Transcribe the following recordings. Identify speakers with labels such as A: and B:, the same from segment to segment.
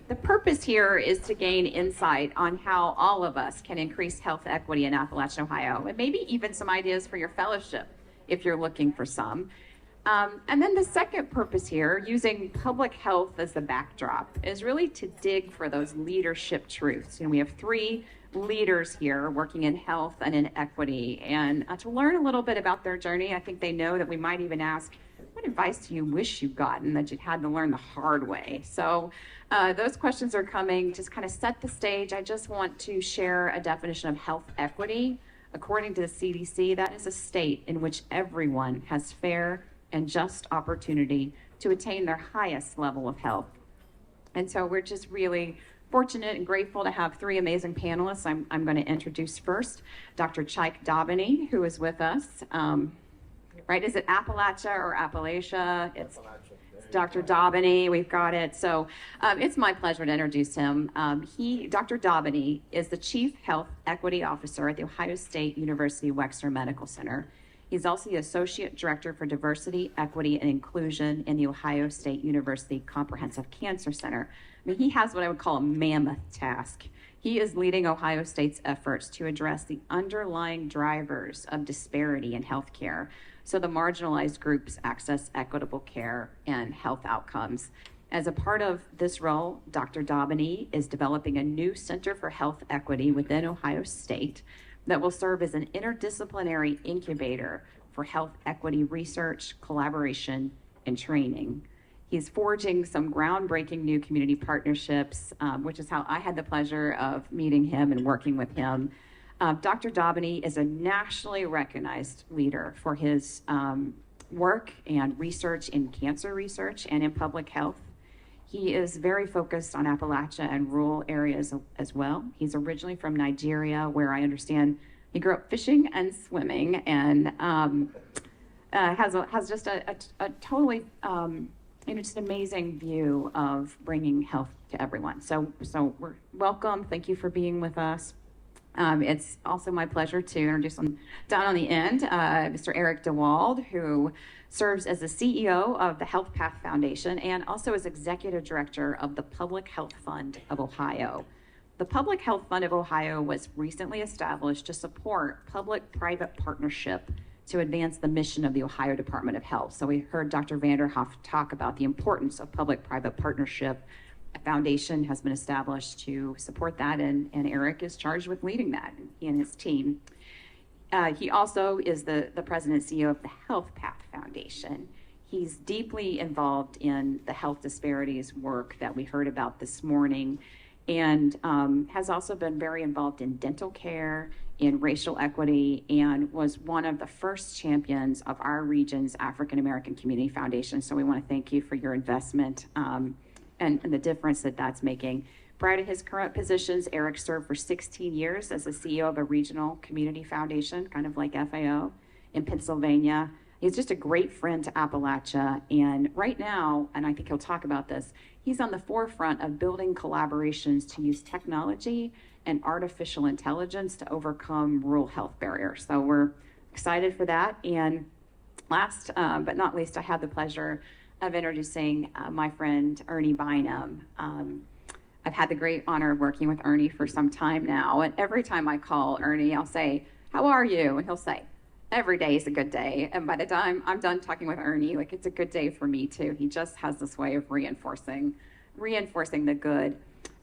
A: The purpose here is to gain insight on how all of us can increase health equity in Appalachian Ohio, and maybe even some ideas for your fellowship if you're looking for some. And then the second purpose here, using public health as the backdrop, is really to dig for those leadership truths. We have 3 leaders here working in health and in equity, and to learn a little bit about their journey. I think they know that we might even ask, what advice do you wish you'd gotten that you had to learn the hard way? So those questions are coming. Just kind of set the stage. I just want to share a definition of health equity. According to the CDC, that is a state in which everyone has fair and just opportunity to attain their highest level of health. And so we're just really fortunate and grateful to have 3 amazing panelists. I'm going to introduce first Dr. Chyke Doubeni, who is with us. Right? Is it Appalachia or Appalachia? It's Dr. Doubeni. We've got it. So it's my pleasure to introduce him. Dr. Doubeni is the Chief Health Equity Officer at the Ohio State University Wexner Medical Center. He's also the Associate Director for Diversity, Equity, and Inclusion in the Ohio State University Comprehensive Cancer Center. I mean, he has what I would call a mammoth task. He is leading Ohio State's efforts to address the underlying drivers of disparity in healthcare, so the marginalized groups access equitable care and health outcomes. As a part of this role, Dr. Doubeni is developing a new Center for Health Equity within Ohio State that will serve as an interdisciplinary incubator for health equity research, collaboration, and training. He's forging some groundbreaking new community partnerships, which is how I had the pleasure of meeting him and working with him. Dr. Doubeni is a nationally recognized leader for his work and research in cancer research and in public health. He is very focused on Appalachia and rural areas as well. He's originally from Nigeria, where I understand he grew up fishing and swimming, and has just a totally just amazing view of bringing health to everyone. So we're welcome. Thank you for being with us. It's also my pleasure to introduce him down on the end, Mr. DeWald, who serves as the CEO of the HealthPath Foundation and also as Executive Director of the Public Health Fund of Ohio. The Public Health Fund of Ohio was recently established to support public-private partnership to advance the mission of the Ohio Department of Health. So we heard Dr. Vanderhoff talk about the importance of public-private partnership. A foundation has been established to support that, and Eric is charged with leading that, he and his team. He also is the president and CEO of the HealthPath Foundation. He's deeply involved in the health disparities work that we heard about this morning, and has also been very involved in dental care, in racial equity, and was one of the first champions of our region's African American Community Foundation. So we want to thank you for your investment and the difference that that's making. Prior to his current positions, Eric served for 16 years as the CEO of a regional community foundation, kind of like FAO, in Pennsylvania. He's just a great friend to Appalachia, and right now, and I think he'll talk about this, he's on the forefront of building collaborations to use technology and artificial intelligence to overcome rural health barriers. So we're excited for that. And last but not least, I had the pleasure of introducing my friend Ernie Bynum. I've had the great honor of working with Ernie for some time now, and every time I call Ernie, I'll say, "How are you?" And he'll say, "Every day is a good day." And by the time I'm done talking with Ernie, like, it's a good day for me too. He just has this way of reinforcing the good.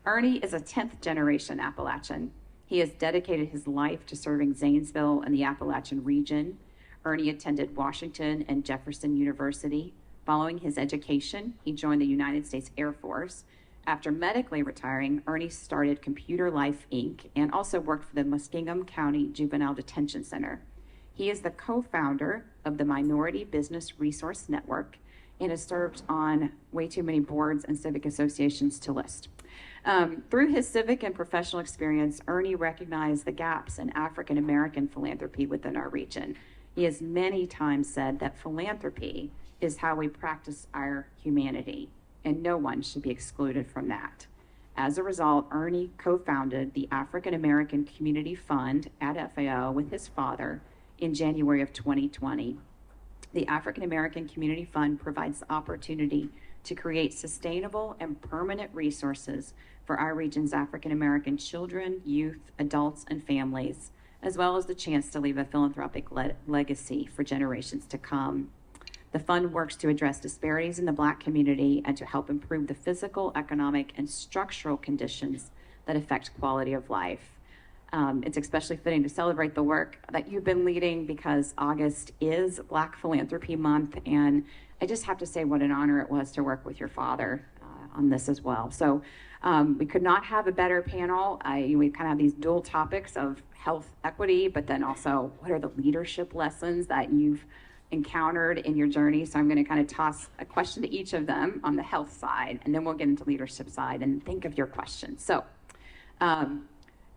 A: Ernie is a 10th generation Appalachian. He has dedicated his life to serving Zanesville and the Appalachian region. Ernie attended Washington and Jefferson University. Following his education, he joined the United States Air Force. After medically retiring, Ernie started Computer Life, Inc., and also worked for the Muskingum County Juvenile Detention Center. He is the co-founder of the Minority Business Resource Network and has served on way too many boards and civic associations to list. Through his civic and professional experience, Ernie recognized the gaps in African American philanthropy within our region. He has many times said that philanthropy is how we practice our humanity, and no one should be excluded from that. As a result, Ernie co-founded the African American Community Fund at FAO with his father in January of 2020. The African American Community Fund provides the opportunity to create sustainable and permanent resources for our region's African American children, youth, adults, and families, as well as the chance to leave a philanthropic legacy for generations to come. The fund works to address disparities in the Black community and to help improve the physical, economic, and structural conditions that affect quality of life. It's especially fitting to celebrate the work that you've been leading because August is Black Philanthropy Month, and I just have to say what an honor it was to work with your father on this as well. So we could not have a better panel. We kind of have these dual topics of health equity, but then also what are the leadership lessons that you've encountered in your journey. So I'm going to kind of toss a question to each of them on the health side, and then we'll get into leadership side and think of your questions. So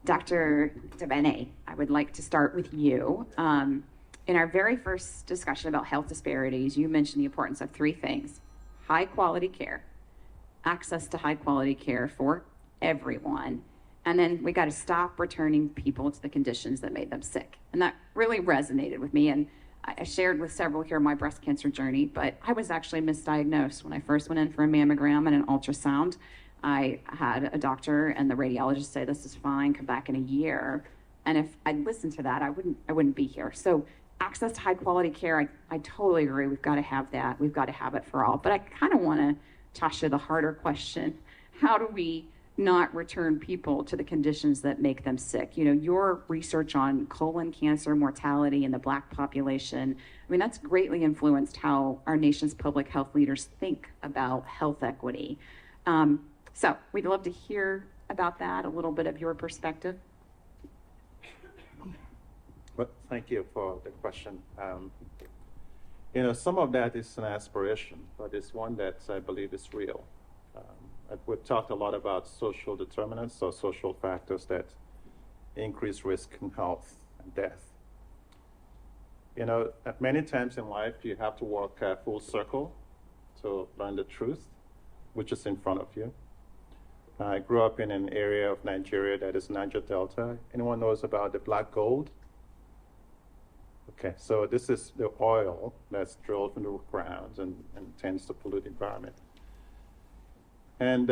A: Dr. Doubeni, I would like to start with you. In our very first discussion about health disparities, you mentioned the importance of three things: high quality care, access to high quality care for everyone, and then we got to stop returning people to the conditions that made them sick. And that really resonated with me. And I shared with several here my breast cancer journey, but I was actually misdiagnosed when I first went in for a mammogram and an ultrasound. I had a doctor and the radiologist say, "This is fine, come back in a year." And if I'd listened to that, I wouldn't be here. So access to high quality care, I totally agree. We've got to have that. We've got to have it for all. But I kind of want to toss you the harder question. How do we not return people to the conditions that make them sick? You know, your research on colon cancer mortality in the Black population, I mean, that's greatly influenced how our nation's public health leaders think about health equity. So we'd love to hear about that, a little bit of your perspective.
B: Well, thank you for the question. Some of that is an aspiration, but it's one that I believe is real. We've talked a lot about social determinants or social factors that increase risk in health and death. Many times in life, you have to walk a full circle to learn the truth, which is in front of you. I grew up in an area of Nigeria that is Niger Delta. Anyone knows about the black gold? Okay, so this is the oil that's drilled from the ground and tends to pollute the environment. And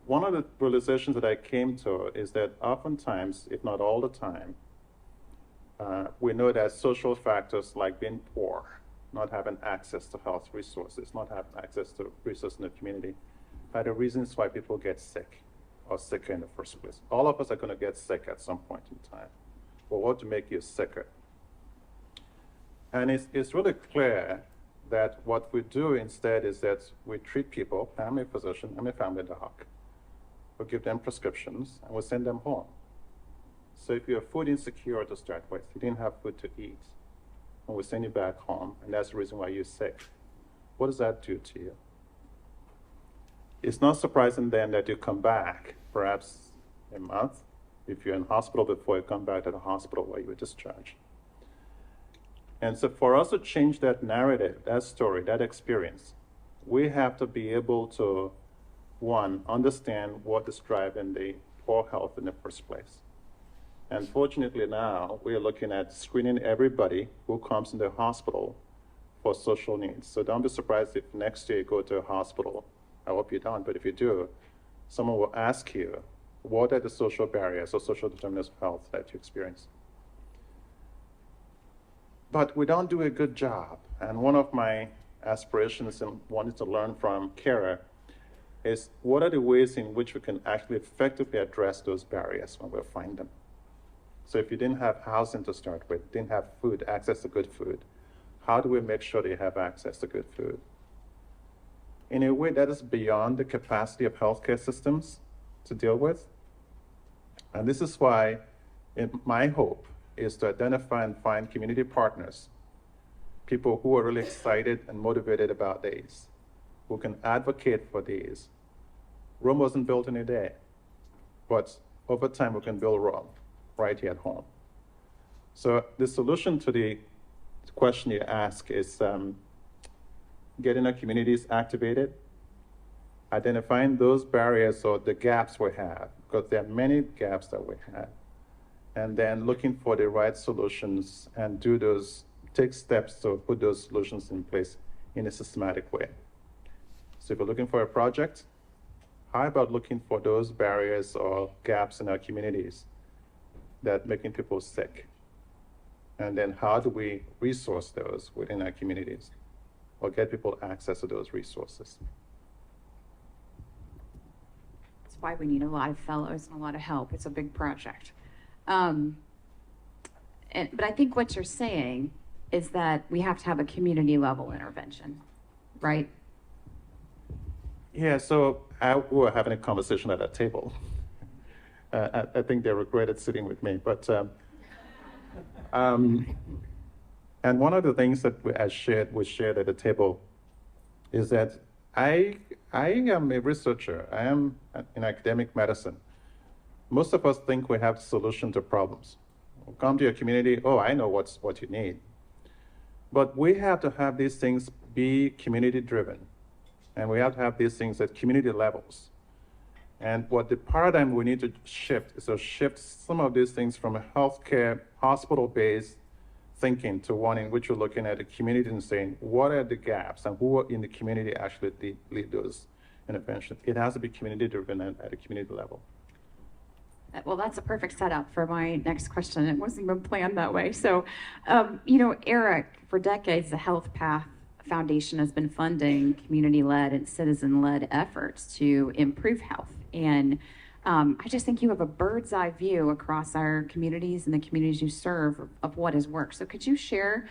B: one of the realizations that I came to is that oftentimes, if not all the time, we know that social factors like being poor, not having access to health resources, not having access to resources in the community, are the reasons why people get sick or sicker in the first place. All of us are going to get sick at some point in time. But what to make you sicker? And it's really clear that what we do instead is that we treat people, family physician, and a family doc. We give them prescriptions and we send them home. So if you're food insecure to start with, you didn't have food to eat, and we send you back home, and that's the reason why you're sick. What does that do to you? It's not surprising then that you come back, perhaps a month, if you're in hospital before you come back to the hospital where you were discharged. And so for us to change that narrative, that story, that experience, we have to be able to, one, understand what is driving the poor health in the first place. And fortunately now, we are looking at screening everybody who comes in the hospital for social needs. So don't be surprised if next year you go to a hospital. I hope you don't, but if you do, someone will ask you, what are the social barriers or social determinants of health that you experience? But we don't do a good job. And one of my aspirations and wanting to learn from Cara is what are the ways in which we can actually effectively address those barriers when we find them? So if you didn't have housing to start with, didn't have food, access to good food, how do we make sure they have access to good food? In a way that is beyond the capacity of healthcare systems to deal with. And this is why my hope is to identify and find community partners, people who are really excited and motivated about these, who can advocate for these. Rome wasn't built in a day, but over time we can build Rome right here at home. So the solution to the question you ask is getting our communities activated, identifying those barriers or the gaps we have, because there are many gaps that we have, and then looking for the right solutions and take steps to put those solutions in place in a systematic way. So if you're looking for a project, how about looking for those barriers or gaps in our communities that making people sick? And then how do we resource those within our communities or get people access to those resources?
A: That's why we need a lot of fellows and a lot of help. It's a big project. But I think what you're saying is that we have to have a community level intervention, right?
B: Yeah, so we were having a conversation at that table. I think they regretted sitting with me, but and one of the things that we shared at the table is that I am a researcher. I am in academic medicine. Most of us think we have the solution to problems. We'll come to your community, oh, I know what you need. But we have to have these things be community driven. And we have to have these things at community levels. And what the paradigm we need to shift is to shift some of these things from a healthcare, hospital-based thinking to one in which you're looking at the community and saying, what are the gaps and who in the community actually lead those interventions? It has to be community driven at a community level.
A: Well, that's a perfect setup for my next question. It wasn't even planned that way. So, Eric, for decades, the HealthPath Foundation has been funding community-led and citizen-led efforts to improve health. And I just think you have a bird's eye view across our communities and the communities you serve of what has worked. So could you share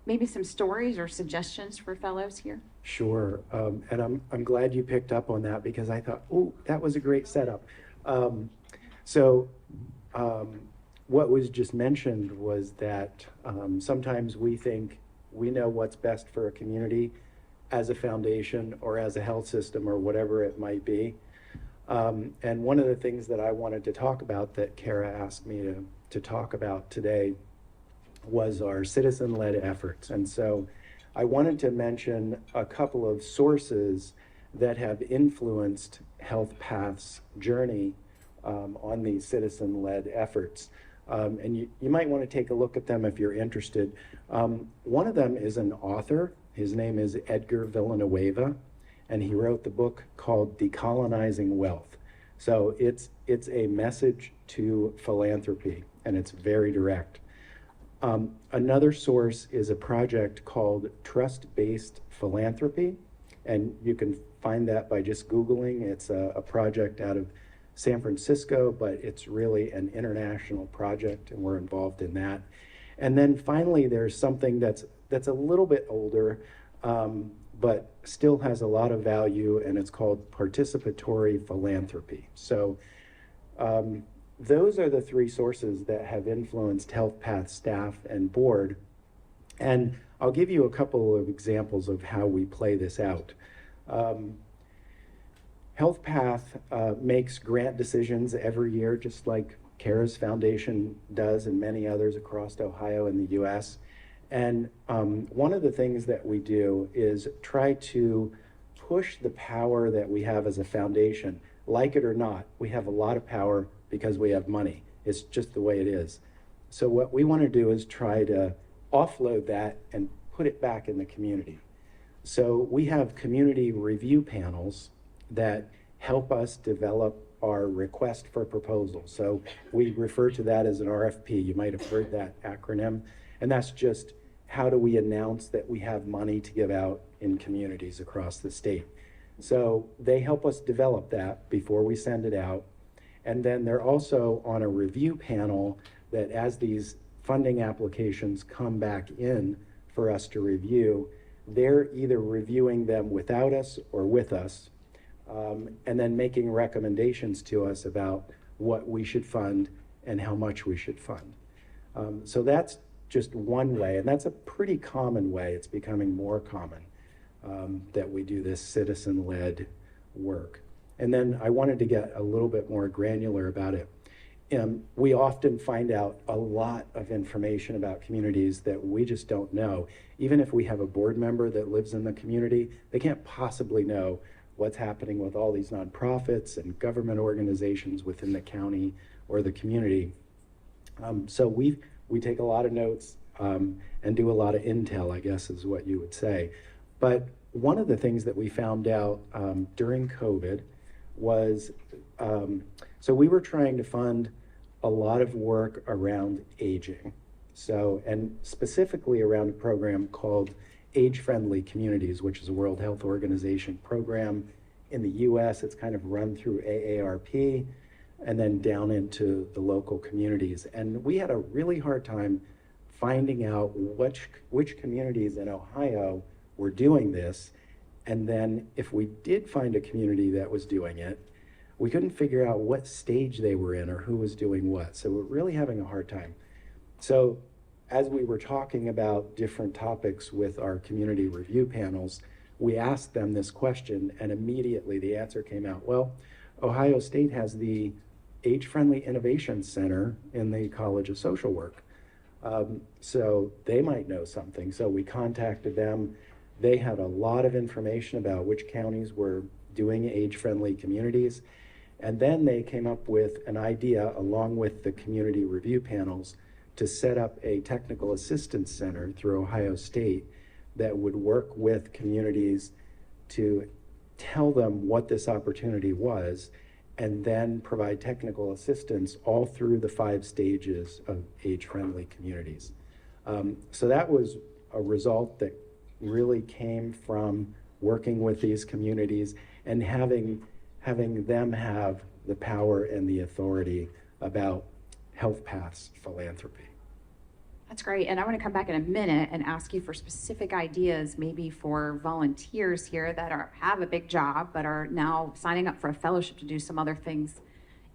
A: maybe some stories or suggestions for fellows here?
C: Sure. And I'm glad you picked up on that because I thought, oh, that was a great setup. What was just mentioned was that sometimes we think we know what's best for a community as a foundation or as a health system or whatever it might be. And one of the things that I wanted to talk about that Cara asked me to talk about today was our citizen-led efforts. And so I wanted to mention a couple of sources that have influenced HealthPath's journey on these citizen-led efforts. And you might want to take a look at them if you're interested. One of them is an author. His name is Edgar Villanueva, and he wrote the book called Decolonizing Wealth. So it's a message to philanthropy, and it's very direct. Another source is a project called Trust-Based Philanthropy, and you can find that by just Googling. It's a project out of San Francisco, but it's really an international project, and we're involved in that. And then finally, there's something that's a little bit older, but still has a lot of value, and it's called participatory philanthropy. So those are the three sources that have influenced HealthPath staff and board. And I'll give you a couple of examples of how we play this out. HealthPath makes grant decisions every year, just like Cara's foundation does and many others across Ohio and the US. And one of the things that we do is try to push the power that we have as a foundation. Like it or not, we have a lot of power because we have money. It's just the way it is. So what we want to do is try to offload that and put it back in the community. So we have community review panels that help us develop our request for proposal. So we refer to that as an RFP. You might have heard that acronym. And that's just how do we announce that we have money to give out in communities across the state. So they help us develop that before we send it out. And then they're also on a review panel that as these funding applications come back in for us to review, they're either reviewing them without us or with us, and then making recommendations to us about what we should fund and how much we should fund. So that's just one way, and that's a pretty common way. It's becoming more common that we do this citizen-led work. And then I wanted to get a little bit more granular about it. We often find out a lot of information about communities that we just don't know. Even if we have a board member that lives in the community, they can't possibly know what's happening with all these nonprofits and government organizations within the county or the community. So we take a lot of notes and do a lot of intel, I guess is what you would say. But one of the things that we found out during COVID was, so we were trying to fund a lot of work around aging. So, and specifically around a program called Age-Friendly Communities, which is a World Health Organization program. In the US, it's kind of run through AARP and then down into the local communities. And we had a really hard time finding out which communities in Ohio were doing this. And then if we did find a community that was doing it, we couldn't figure out what stage they were in or who was doing what. So we're really having a hard time. So as we were talking about different topics with our community review panels, we asked them this question, and immediately the answer came out. Well, Ohio State has the Age-Friendly Innovation Center in the College of Social Work. So they might know something. So we contacted them. They had a lot of information about which counties were doing age-friendly communities. And then they came up with an idea, along with the community review panels, to set up a technical assistance center through Ohio State that would work with communities to tell them what this opportunity was, and then provide technical assistance all through the 5 stages of age-friendly communities. So that was a result that really came from working with these communities and having them have the power and the authority about HealthPath's philanthropy.
A: That's great. And I want to come back in a minute and ask you for specific ideas, maybe for volunteers here that have a big job, but are now signing up for a fellowship to do some other things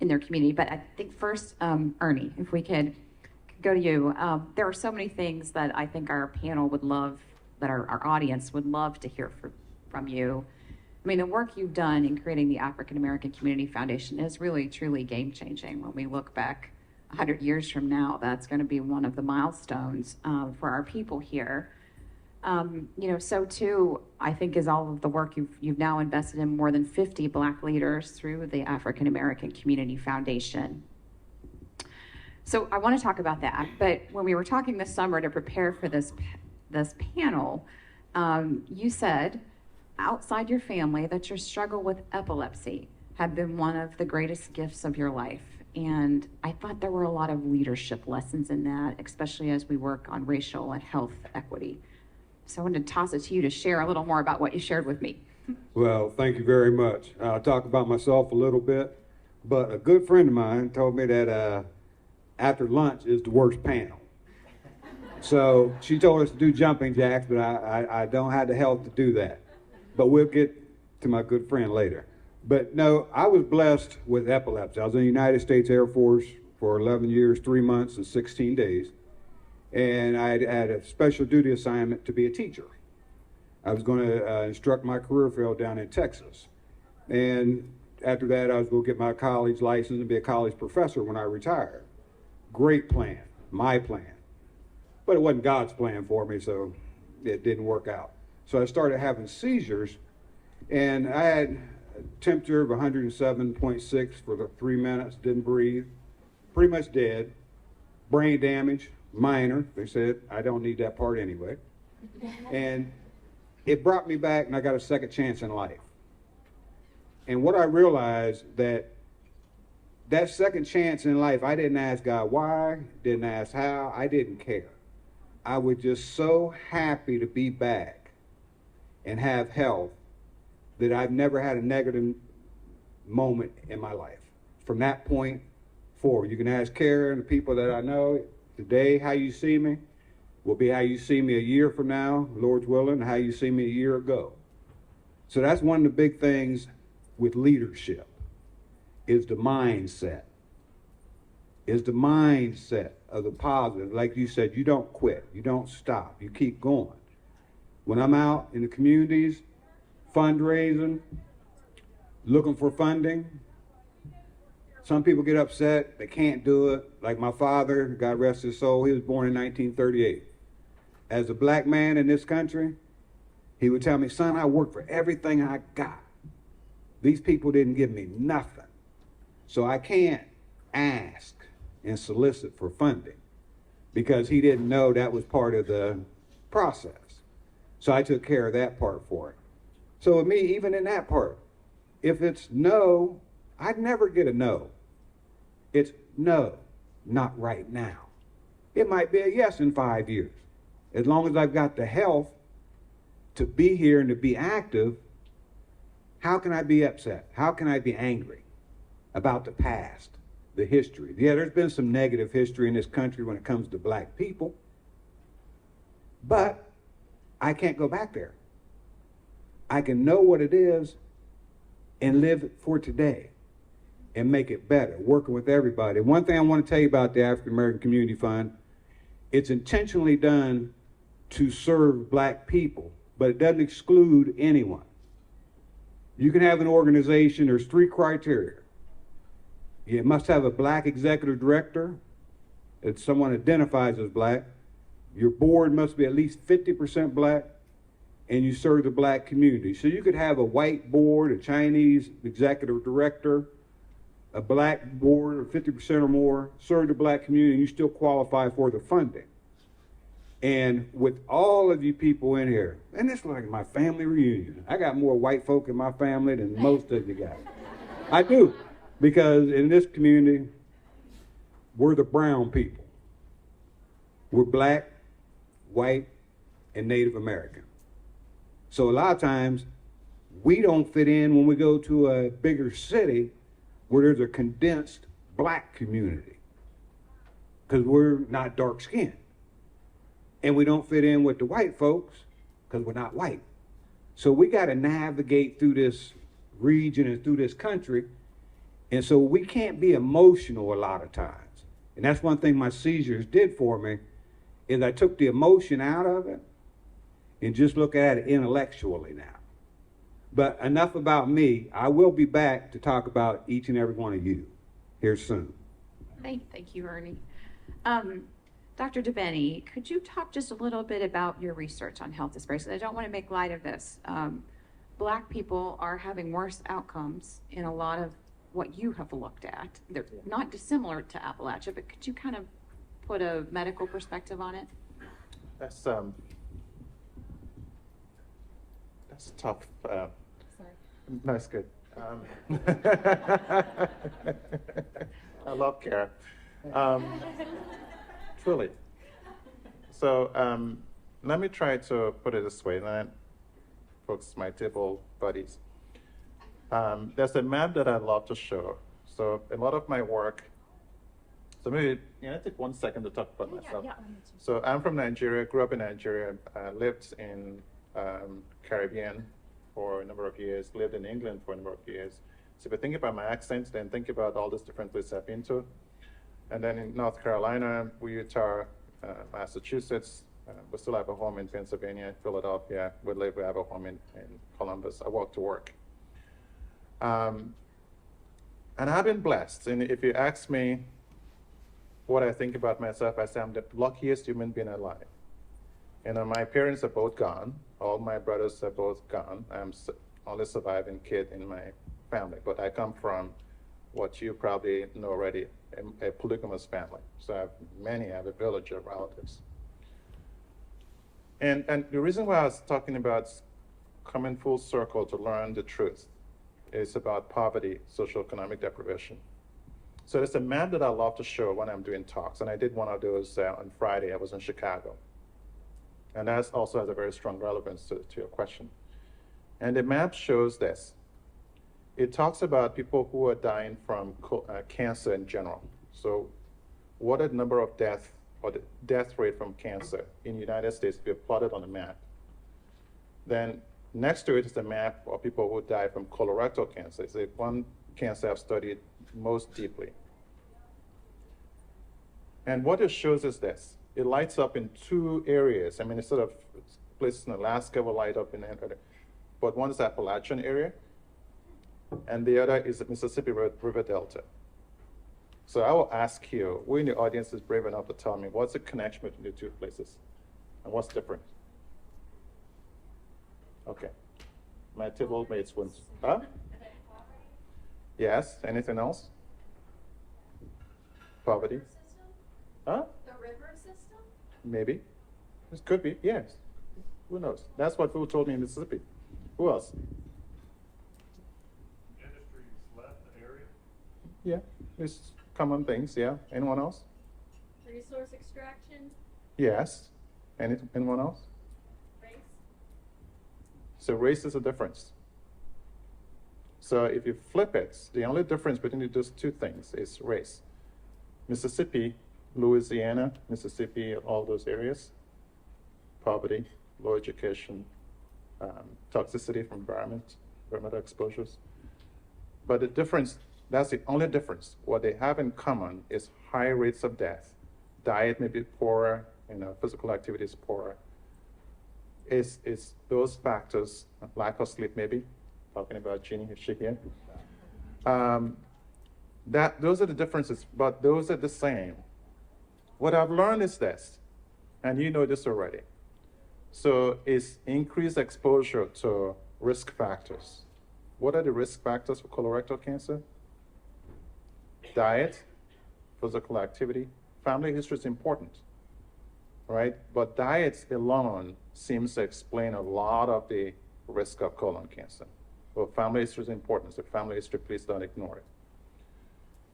A: in their community. But I think first, Ernie, if we could go to you. There are so many things that I think our panel would love, that our audience would love to hear from you. I mean, the work you've done in creating the African American Community Foundation is really, truly game-changing. When we look back 100 years from now, that's going to be one of the milestones for our people here. So too, I think, is all of the work you've now invested in more than 50 Black leaders through the African American Community Foundation. So I want to talk about that. But when we were talking this summer to prepare for this panel, you said outside your family that your struggle with epilepsy had been one of the greatest gifts of your life. And I thought there were a lot of leadership lessons in that, especially as we work on racial and health equity. So I wanted to toss it to you to share a little more about what you shared with me.
D: Well, thank you very much. I'll talk about myself a little bit, but a good friend of mine told me that after lunch is the worst panel. So she told us to do jumping jacks, but I don't have the health to do that. But we'll get to my good friend later. But no, I was blessed with epilepsy. I was in the United States Air Force for 11 years, 3 months, and 16 days. And I had a special duty assignment to be a teacher. I was going to instruct my career field down in Texas. And after that, I was going to get my college license and be a college professor when I retired. Great plan, my plan. But it wasn't God's plan for me, so it didn't work out. So I started having seizures, and I had a temperature of 107.6 for the 3 minutes, didn't breathe, pretty much dead, brain damage, minor. They said, I don't need that part anyway. And it brought me back, and I got a second chance in life. And what I realized, that second chance in life, I didn't ask God why, didn't ask how, I didn't care. I was just so happy to be back and have health that I've never had a negative moment in my life. From that point forward, you can ask Cara and the people that I know, today how you see me will be how you see me a year from now, Lord's willing, how you see me a year ago. So that's one of the big things with leadership, is the mindset. Is the mindset of the positive. Like you said, you don't quit, you don't stop, you keep going. When I'm out in the communities, fundraising, looking for funding, some people get upset, they can't do it. Like my father, God rest his soul, he was born in 1938. As a black man in this country, he would tell me, son, I worked for everything I got. These people didn't give me nothing. So I can't ask and solicit for funding, because he didn't know that was part of the process. So I took care of that part for it. So with me, even in that part, if it's no, I'd never get a no. It's no, not right now. It might be a yes in 5 years. As long as I've got the health to be here and to be active, how can I be upset? How can I be angry about the past, the history? Yeah, there's been some negative history in this country when it comes to black people, but I can't go back there. I can know what it is and live for today and make it better, working with everybody. One thing I want to tell you about the African American Community Fund, it's intentionally done to serve black people, but it doesn't exclude anyone. You can have an organization, there's 3 criteria. You must have a black executive director, that someone identifies as black. Your board must be at least 50% black, and you serve the black community. So you could have a white board, a Chinese executive director, a black board, or 50% or more, serve the black community, and you still qualify for the funding. And with all of you people in here, and it's like my family reunion. I got more white folk in my family than most of you guys. I do, because in this community, we're the brown people. We're black, white, and Native American. So a lot of times, we don't fit in when we go to a bigger city where there's a condensed black community, because we're not dark skinned. And we don't fit in with the white folks because we're not white. So we got to navigate through this region and through this country. And so we can't be emotional a lot of times. And that's one thing my seizures did for me, is I took the emotion out of it and just look at it intellectually now. But enough about me. I will be back to talk about each and every one of you here soon.
A: Thank you, Ernie. Dr. Doubeni, could you talk just a little bit about your research on health disparities? I don't want to make light of this. Black people are having worse outcomes in a lot of what you have looked at. They're not dissimilar to Appalachia, but could you kind of put a medical perspective on it?
B: That's tough.
A: Sorry.
B: No, it's good. I love Cara. Truly. So let me try to put it this way, and then folks, my table buddies. There's a map that I'd love to show. So a lot of my work, so maybe take 1 second to talk about myself. So I'm from Nigeria, grew up in Nigeria, lived in Caribbean for a number of years, lived in England for a number of years. So if you think about my accent, then think about all these different places I've been to. And then in North Carolina, Utah, Massachusetts, we still have a home in Pennsylvania, Philadelphia. We have a home in Columbus. I walk to work. And I've been blessed. And if you ask me what I think about myself, I say I'm the luckiest human being alive. My parents are both gone. All my brothers are both gone. I'm only surviving kid in my family. But I come from what you probably know already, a polygamous family. So I have a village of relatives. And the reason why I was talking about coming full circle to learn the truth is about poverty, social economic deprivation. So there's a map that I love to show when I'm doing talks. And I did one of those on Friday. I was in Chicago. And that also has a very strong relevance to your question. And the map shows this. It talks about people who are dying from cancer in general. So what are the number of deaths or the death rate from cancer in the United States if you plot it on a map? Then next to it is a map of people who die from colorectal cancer. It's the one cancer I've studied most deeply. And what it shows is this. It lights up in 2 areas. I mean, it's sort of places in Alaska will light up in Antarctica. But one is the Appalachian area, and the other is the Mississippi River Delta. So I will ask you, who in the audience is brave enough to tell me what's the connection between the 2 places? And what's different? Okay. My table mates wouldn't. Huh? Yes. Anything else? Poverty? Huh?
E: The river system?
B: Maybe. This could be, yes. Who knows? That's what people told me in Mississippi. Who else?
E: Industries left the area.
B: Yeah, it's common things, yeah. Anyone else?
F: Resource extraction,
B: Yes. Anyone else?
F: race,
B: So race is a difference. So if you flip it, the only difference between those two things is race. Mississippi, Louisiana, Mississippi, all those areas, poverty, low education, toxicity from environmental exposures. But the difference, that's the only difference. What they have in common is high rates of death. Diet may be poorer, physical activity is poorer. It's those factors, lack of sleep maybe, talking about Jeannie, is she here? Those are the differences, but those are the same. What I've learned is this, and you know this already. So it's increased exposure to risk factors. What are the risk factors for colorectal cancer? Diet, physical activity, family history is important, right? But diet alone seems to explain a lot of the risk of colon cancer. Well, family history is important. So family history, please don't ignore it.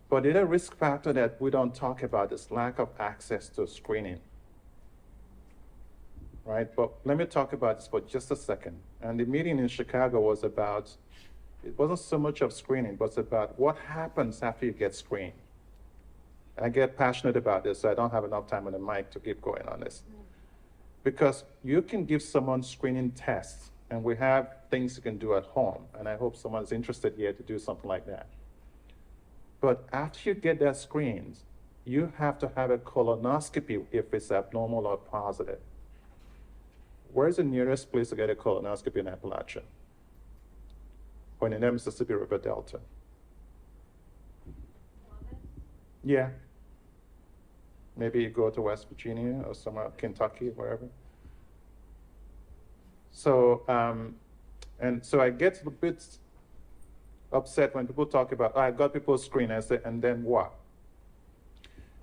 B: But the other risk factor that we don't talk about is lack of access to screening, right? But let me talk about this for just a second. And the meeting in Chicago was about, it wasn't so much of screening, but it's about what happens after you get screened. I get passionate about this, so I don't have enough time on the mic to keep going on this. Because you can give someone screening tests, and we have things you can do at home, and I hope someone's interested here to do something like that. But after you get that screened, you have to have a colonoscopy if it's abnormal or positive. Where's the nearest place to get a colonoscopy in Appalachia? Or in the Mississippi River Delta? Yeah. Maybe you go to West Virginia or somewhere, Kentucky, wherever. So, and so I get a bit upset when people talk about, oh, I got people screened. I say, and then what?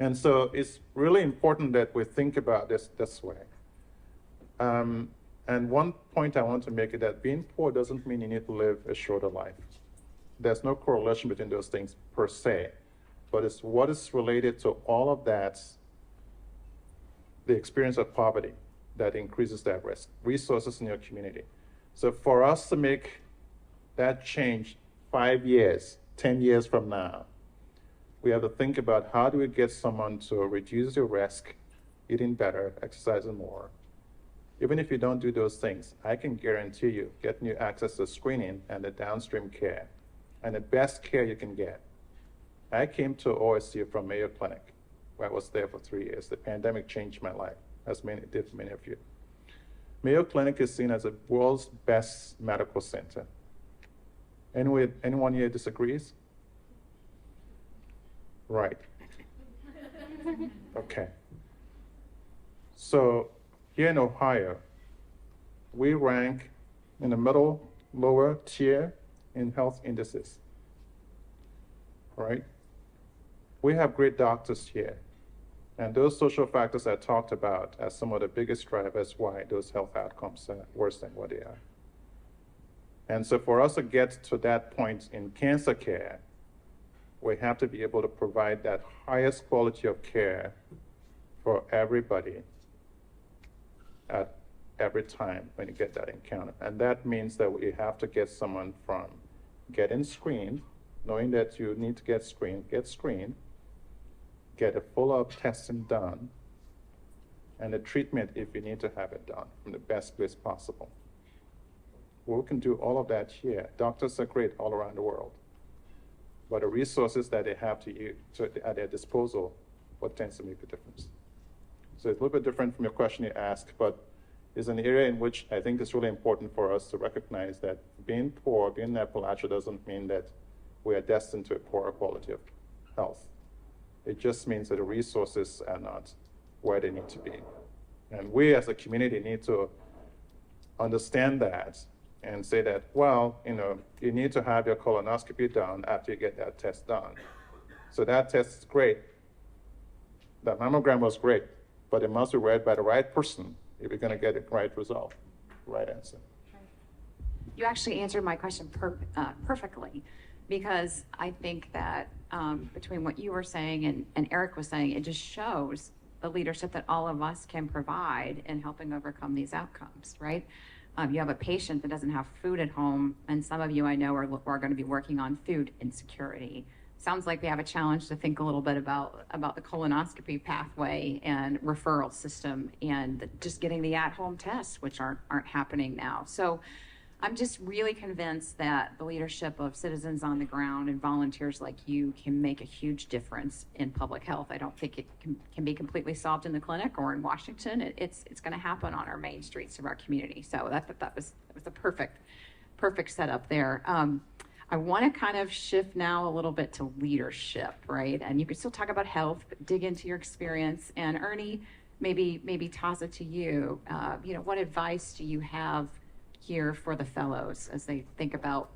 B: And so it's really important that we think about this way. And one point I want to make is that being poor doesn't mean you need to live a shorter life. There's no correlation between those things per se, but it's what is related to all of that, the experience of poverty that increases that risk, resources in your community. So for us to make that change 5 years, 10 years from now, we have to think about how do we get someone to reduce their risk, eating better, exercising more. Even if you don't do those things, I can guarantee you getting you access to screening and the downstream care, and the best care you can get. I came to OSU from Mayo Clinic, where I was there for 3 years. The pandemic changed my life, as it did for many of you. Mayo Clinic is seen as the world's best medical center. Anyone here disagrees? Right. Okay. So here in Ohio, we rank in the middle, lower tier in health indices, right? We have great doctors here. And those social factors I talked about as some of the biggest drivers why those health outcomes are worse than what they are. And so for us to get to that point in cancer care, we have to be able to provide that highest quality of care for everybody at every time when you get that encounter. And that means that we have to get someone from getting screened, knowing that you need to get screened, get a follow-up testing done, and a treatment if you need to have it done from the best place possible. We can do all of that here. Doctors are great all around the world. But the resources that they have to use at their disposal, what tends to make the difference. So it's a little bit different from your question you asked, but it's an area in which I think it's really important for us to recognize that being poor, being in Appalachia doesn't mean that we are destined to a poorer quality of health. It just means that the resources are not where they need to be. And we as a community need to understand that and say that, well, you need to have your colonoscopy done after you get that test done. So that test is great. That mammogram was great, but it must be read by the right person if you're going to get the right result, right answer.
A: You actually answered my question perfectly, because I think that between what you were saying and Eric was saying, it just shows the leadership that all of us can provide in helping overcome these outcomes, right? You have a patient that doesn't have food at home, and some of you I know are going to be working on food insecurity. Sounds like we have a challenge to think a little bit about the colonoscopy pathway and referral system, and just getting the at-home tests, which aren't happening now. So I'm just really convinced that the leadership of citizens on the ground and volunteers like you can make a huge difference in public health. I don't think it can be completely solved in the clinic or in Washington. It's going to happen on our main streets of our community. So that was a perfect setup there. I want to kind of shift now a little bit to leadership, right? And you can still talk about health, but dig into your experience. And Ernie, maybe toss it to you. What advice do you have here for the fellows as they think about,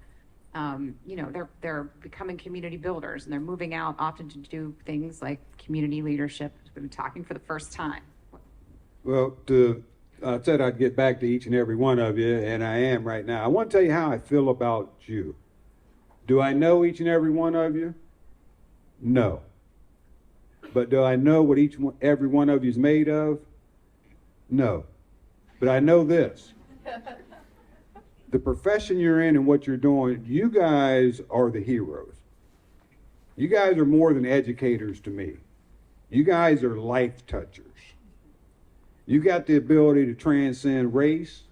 A: they're becoming community builders, and they're moving out often to do things like community leadership. We've been talking for the first time.
D: Well, I said I'd get back to each and every one of you, and I am right now. I want to tell you how I feel about you. Do I know each and every one of you? No. But do I know what every one of you is made of? No. But I know this. The profession you're in and what you're doing, you guys are the heroes. You guys are more than educators to me. You guys are life touchers. You got the ability to transcend race,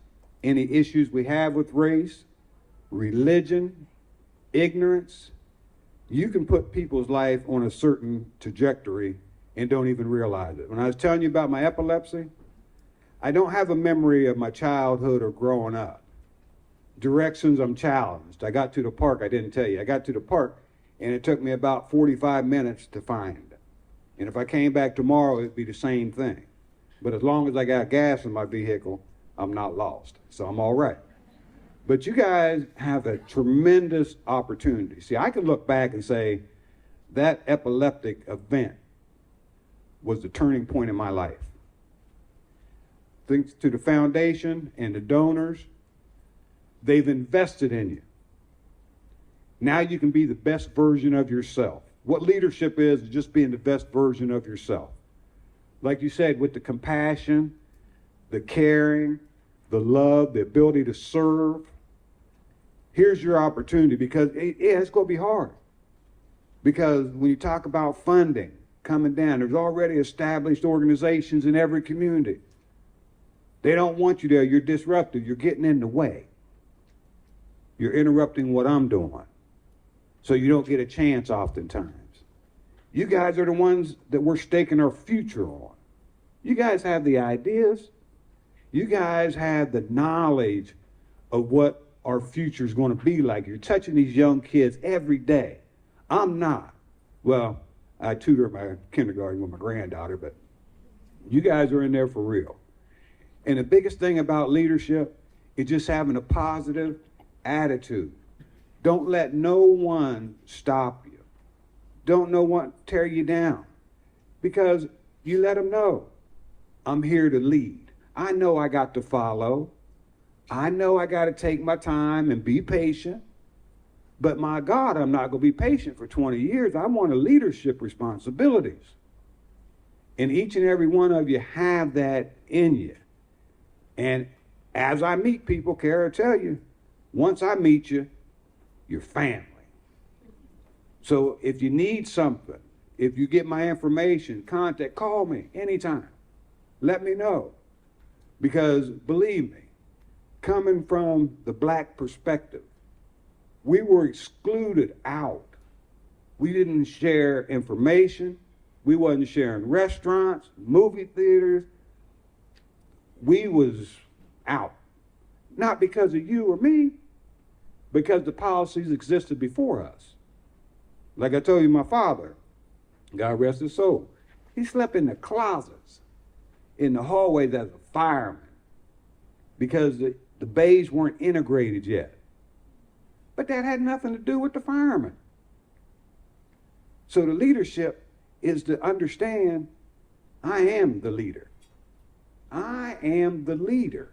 D: any issues we have with race, religion, ignorance. You can put people's life on a certain trajectory and don't even realize it. When I was telling you about my epilepsy, I don't have a memory of my childhood or growing up. Directions, I'm challenged. I got to the park, I didn't tell you. I got to the park, and it took me about 45 minutes to find it. And if I came back tomorrow, it'd be the same thing. But as long as I got gas in my vehicle, I'm not lost. So I'm all right. But you guys have a tremendous opportunity. See, I can look back and say that epileptic event was the turning point in my life. Thanks to the foundation and the donors, they've invested in you. Now you can be the best version of yourself. What leadership is just being the best version of yourself. Like you said, with the compassion, the caring, the love, the ability to serve. Here's your opportunity, because it's going to be hard. Because when you talk about funding coming down, there's already established organizations in every community. They don't want you there. You're disruptive. You're getting in the way. You're interrupting what I'm doing. So you don't get a chance oftentimes. You guys are the ones that we're staking our future on. You guys have the ideas. You guys have the knowledge of what our future is going to be like. You're touching these young kids every day. I'm not. Well, I tutor my kindergarten with my granddaughter, but you guys are in there for real. And the biggest thing about leadership is just having a positive attitude. Don't let no one stop you. Don't no one tear you down, because you let them know, I'm here to lead. I know I got to follow. I know I got to take my time and be patient. But my God, I'm not going to be patient for 20 years. I want a leadership responsibilities. And each and every one of you have that in you. And as I meet people, Cara, tell you, once I meet you, you're family. So if you need something, if you get my information, call me anytime. Let me know. Because believe me, coming from the black perspective, we were excluded out. We didn't share information. We wasn't sharing restaurants, movie theaters. We was out. Not because of you or me, because the policies existed before us. Like I told you, my father, God rest his soul, he slept in the closets, in the hallways as a fireman, because the bays weren't integrated yet. But that had nothing to do with the firemen. So the leadership is to understand, I am the leader. I am the leader,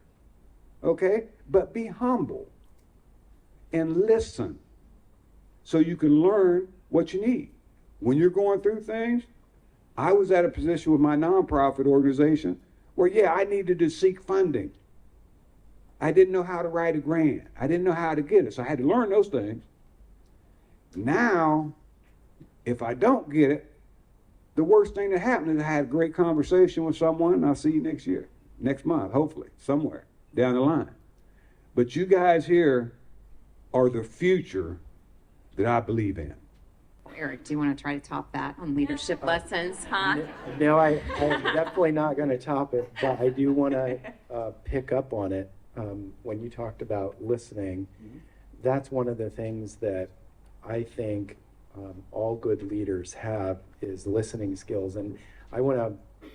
D: okay? But be humble. and listen so you can learn what you need. When you're going through things, I was at a position with my nonprofit organization where, yeah, I needed to seek funding. I didn't know how to write a grant. I didn't know how to get it, so I had to learn those things. Now, if I don't get it, the worst thing that happened is I had a great conversation with someone, and I'll see you next month, hopefully, somewhere down the line. But you guys here are the future that I believe in.
A: Eric, do you want to try to top that on leadership lessons, huh?
C: No, I'm definitely not going to top it, but I do want to pick up on it. When you talked about listening, that's one of the things that I think all good leaders have is listening skills. And I want to,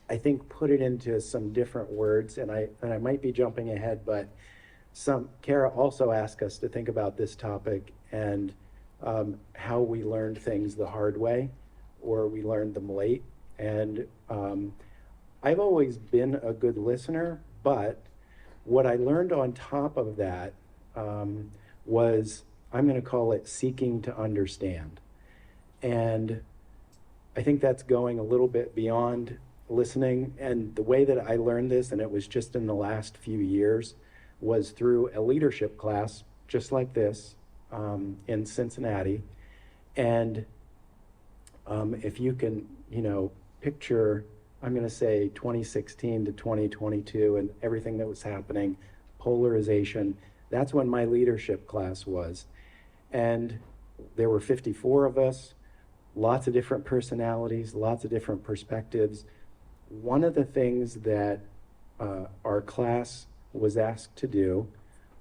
C: I think, put it into some different words, and I might be jumping ahead, but Cara also asked us to think about this topic and how we learned things the hard way, or we learned them late. And I've always been a good listener, but what I learned on top of that was, I'm going to call it seeking to understand. And I think that's going a little bit beyond listening. And the way that I learned this, and it was just in the last few years, was through a leadership class just like this in Cincinnati. And if you can, picture, I'm going to say 2016 to 2022 and everything that was happening, polarization, that's when my leadership class was. And there were 54 of us, lots of different personalities, lots of different perspectives. One of the things that our class was asked to do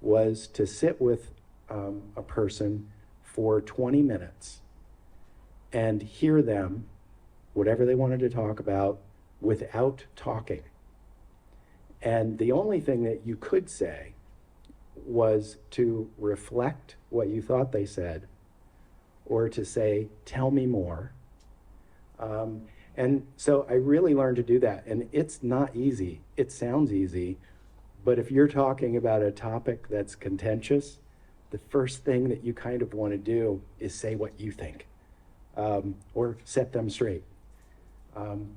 C: was to sit with a person for 20 minutes and hear them, whatever they wanted to talk about, without talking. And the only thing that you could say was to reflect what you thought they said, or to say, tell me more. And so I really learned to do that. And it's not easy. It sounds easy, but if you're talking about a topic that's contentious, the first thing that you kind of want to do is say what you think, or set them straight.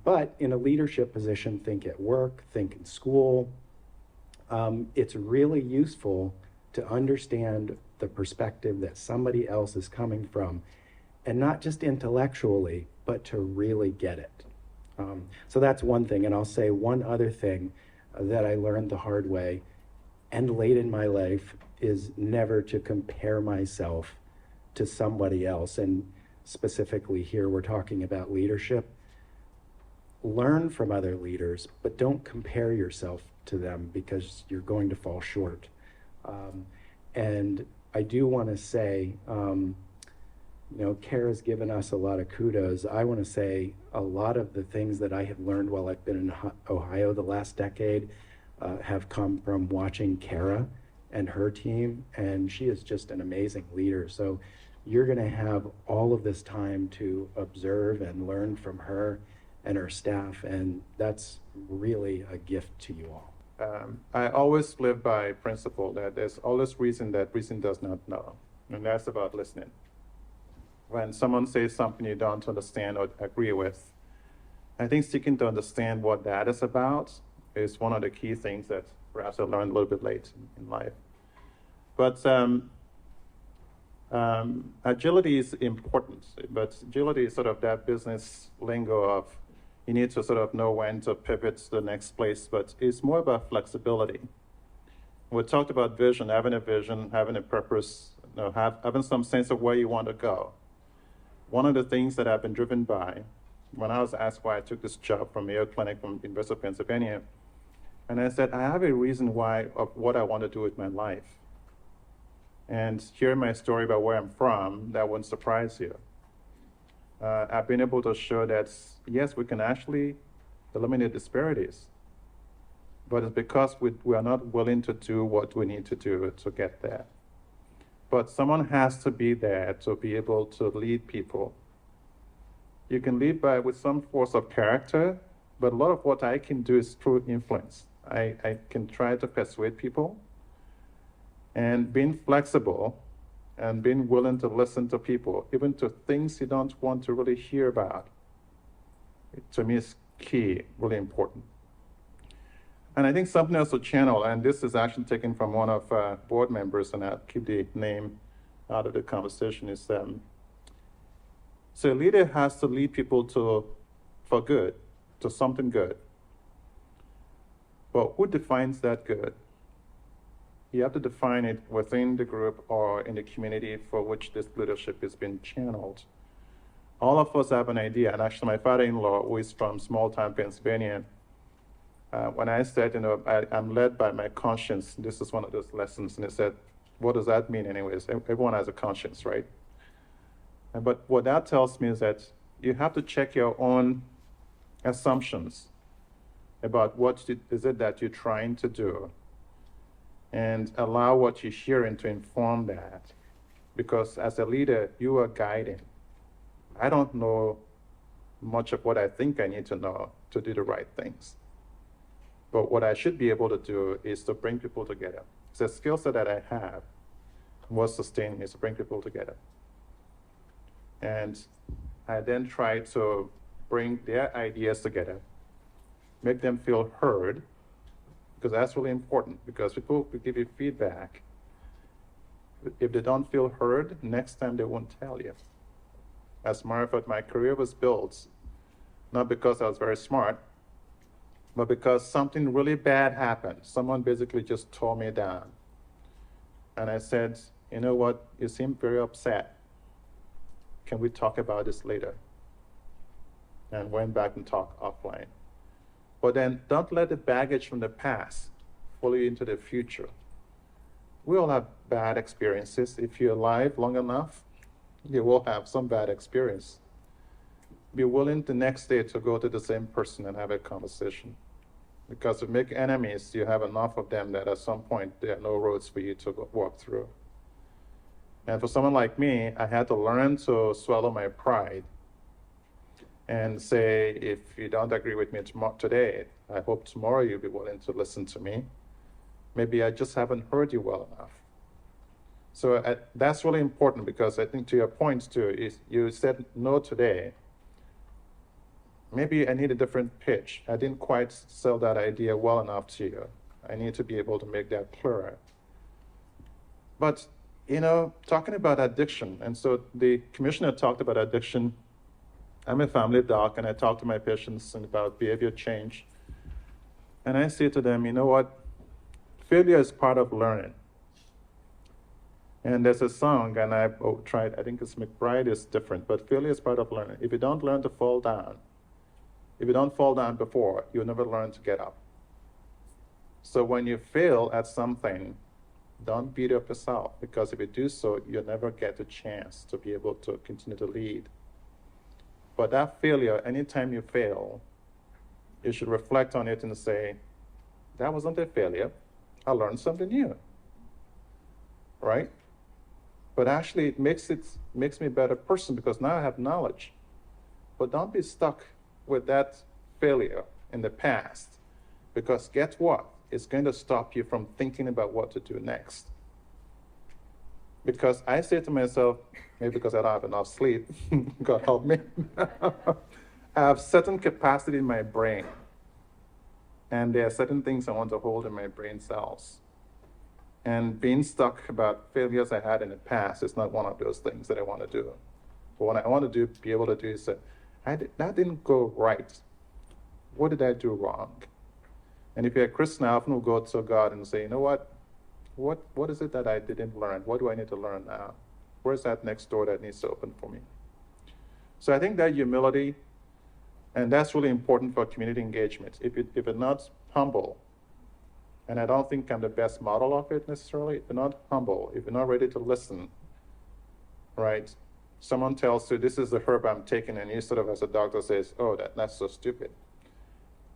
C: But in a leadership position, think at work, think in school, it's really useful to understand the perspective that somebody else is coming from, and not just intellectually, but to really get it. So that's one thing. And I'll say one other thing that I learned the hard way and late in my life is never to compare myself to somebody else. And specifically here, we're talking about leadership. Learn from other leaders, but don't compare yourself to them, because you're going to fall short. And I do want to say, Cara's given us a lot of kudos. I want to say a lot of the things that I have learned while I've been in Ohio the last decade have come from watching Cara and her team, and she is just an amazing leader. So you're going to have all of this time to observe and learn from her and her staff, and that's really a gift to you all.
B: I always live by principle that there's always reason that reason does not know, and that's about listening. When someone says something you don't understand or agree with, I think seeking to understand what that is about is one of the key things that perhaps I learned a little bit late in life. But agility is important, but agility is sort of that business lingo of you need to sort of know when to pivot to the next place, but it's more about flexibility. We talked about vision, having a purpose, having some sense of where you want to go. One of the things that I've been driven by, when I was asked why I took this job from Mayo Clinic from University of Pennsylvania, and I said, I have a reason why of what I want to do with my life. And hearing my story about where I'm from, that wouldn't surprise you. I've been able to show that, yes, we can actually eliminate disparities, but it's because we are not willing to do what we need to do to get there. But someone has to be there to be able to lead people. You can lead with some force of character, but a lot of what I can do is through influence. I can try to persuade people, and being flexible and being willing to listen to people, even to things you don't want to really hear about, to me is key, really important. And I think something else to channel, and this is actually taken from one of board members, and I'll keep the name out of the conversation, is so a leader has to lead people for good, to something good. But who defines that good? You have to define it within the group or in the community for which this leadership is being channeled. All of us have an idea, and actually my father-in-law, who is from small-town Pennsylvania, when I said, I'm led by my conscience, this is one of those lessons, and he said, what does that mean anyways? Everyone has a conscience, right? But what that tells me is that you have to check your own assumptions about what is it that you're trying to do, and allow what you're hearing to inform that. Because as a leader, you are guiding. I don't know much of what I think I need to know to do the right things. But what I should be able to do is to bring people together. It's a skill set that I have. What sustains me is to bring people together. And I then try to bring their ideas together, make them feel heard, because that's really important, because people will give you feedback. If they don't feel heard, next time they won't tell you. As a matter of fact, my career was built not because I was very smart, but because something really bad happened. Someone basically just tore me down. And I said, you know what, you seem very upset. Can we talk about this later? And went back and talked offline. But then don't let the baggage from the past follow you into the future. We all have bad experiences. If you're alive long enough, you will have some bad experience. Be willing the next day to go to the same person and have a conversation. Because to make enemies, you have enough of them that at some point there are no roads for you to walk through. And for someone like me, I had to learn to swallow my pride and say, if you don't agree with me today, I hope tomorrow you'll be willing to listen to me. Maybe I just haven't heard you well enough. So that's really important, because I think to your point too, is you said no today. Maybe I need a different pitch. I didn't quite sell that idea well enough to you. I need to be able to make that clearer. But, talking about addiction, and so the commissioner talked about addiction. I'm a family doc, and I talk to my patients about behavior change. And I say to them, you know what? Failure is part of learning. And there's a song, and I've tried, I think it's McBride is different, but failure is part of learning. If you don't learn to fall down, if you don't fall down before, you'll never learn to get up. So when you fail at something, don't beat up yourself, because if you do so, you'll never get a chance to be able to continue to lead. But that failure, anytime you fail, you should reflect on it and say, that wasn't a failure. I learned something new, right? But actually it makes me a better person, because now I have knowledge. But don't be stuck with that failure in the past, because guess what? It's going to stop you from thinking about what to do next. Because I say to myself, maybe because I don't have enough sleep, God help me, I have certain capacity in my brain. And there are certain things I want to hold in my brain cells. And being stuck about failures I had in the past is not one of those things that I want to do. But what I want to do, be able to do is say, that didn't go right. What did I do wrong? And if you're a Christian, I often will go to God and say, you know what? What is it that I didn't learn? What do I need to learn now? Where's that next door that needs to open for me? So I think that humility, and that's really important for community engagement. If you're not humble, and I don't think I'm the best model of it necessarily, if you're not humble, if you're not ready to listen, right? Someone tells you, this is the herb I'm taking, and you sort of, as a doctor, says, oh, that's so stupid.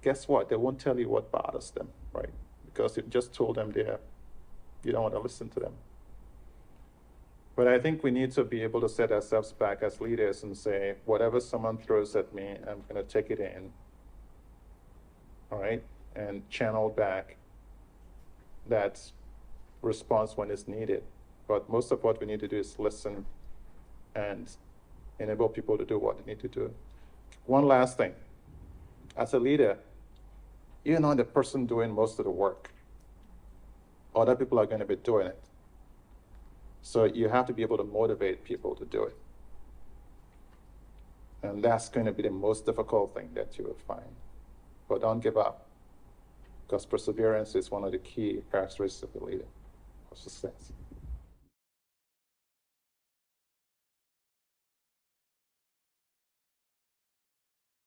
B: Guess what? They won't tell you what bothers them, right? Because you just told them you don't want to listen to them. But I think we need to be able to set ourselves back as leaders and say, whatever someone throws at me, I'm going to take it in, all right? And channel back that response when it's needed. But most of what we need to do is listen and enable people to do what they need to do. One last thing. As a leader, you're not the person doing most of the work. Other people are going to be doing it. So you have to be able to motivate people to do it. And that's going to be the most difficult thing that you will find. But don't give up, because perseverance is one of the key characteristics of the leader for success.